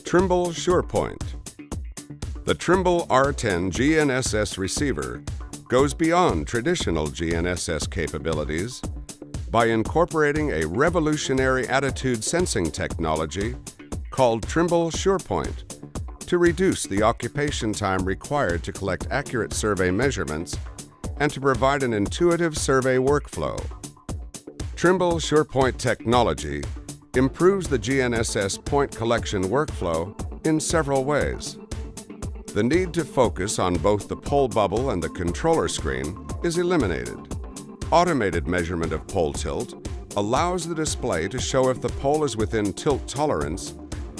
Trimble SurePoint. The Trimble R10 GNSS receiver goes beyond traditional GNSS capabilities by incorporating a revolutionary attitude sensing technology called Trimble SurePoint to reduce the occupation time required to collect accurate survey measurements and to provide an intuitive survey workflow. Trimble SurePoint technology improves the GNSS point collection workflow in several ways. The need to focus on both the pole bubble and the controller screen is eliminated. Automated measurement of pole tilt allows the display to show if the pole is within tilt tolerance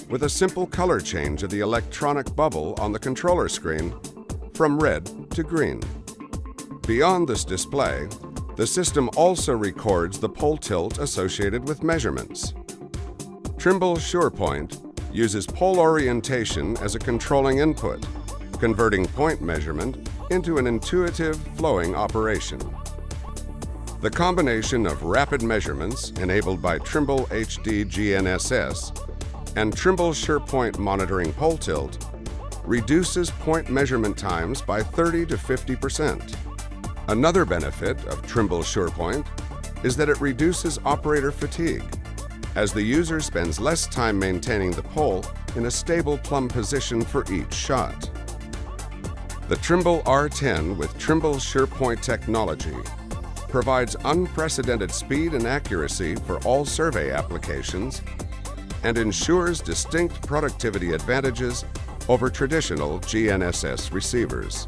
with a simple color change of the electronic bubble on the controller screen from red to green. Beyond this display, the system also records the pole tilt associated with measurements. Trimble SurePoint uses pole orientation as a controlling input, converting point measurement into an intuitive, flowing operation. The combination of rapid measurements enabled by Trimble HD GNSS and Trimble SurePoint monitoring pole tilt reduces point measurement times by 30 to 50%. Another benefit of Trimble SurePoint is that it reduces operator fatigue, as the user spends less time maintaining the pole in a stable plumb position for each shot. The Trimble R10 with Trimble SurePoint technology provides unprecedented speed and accuracy for all survey applications and ensures distinct productivity advantages over traditional GNSS receivers.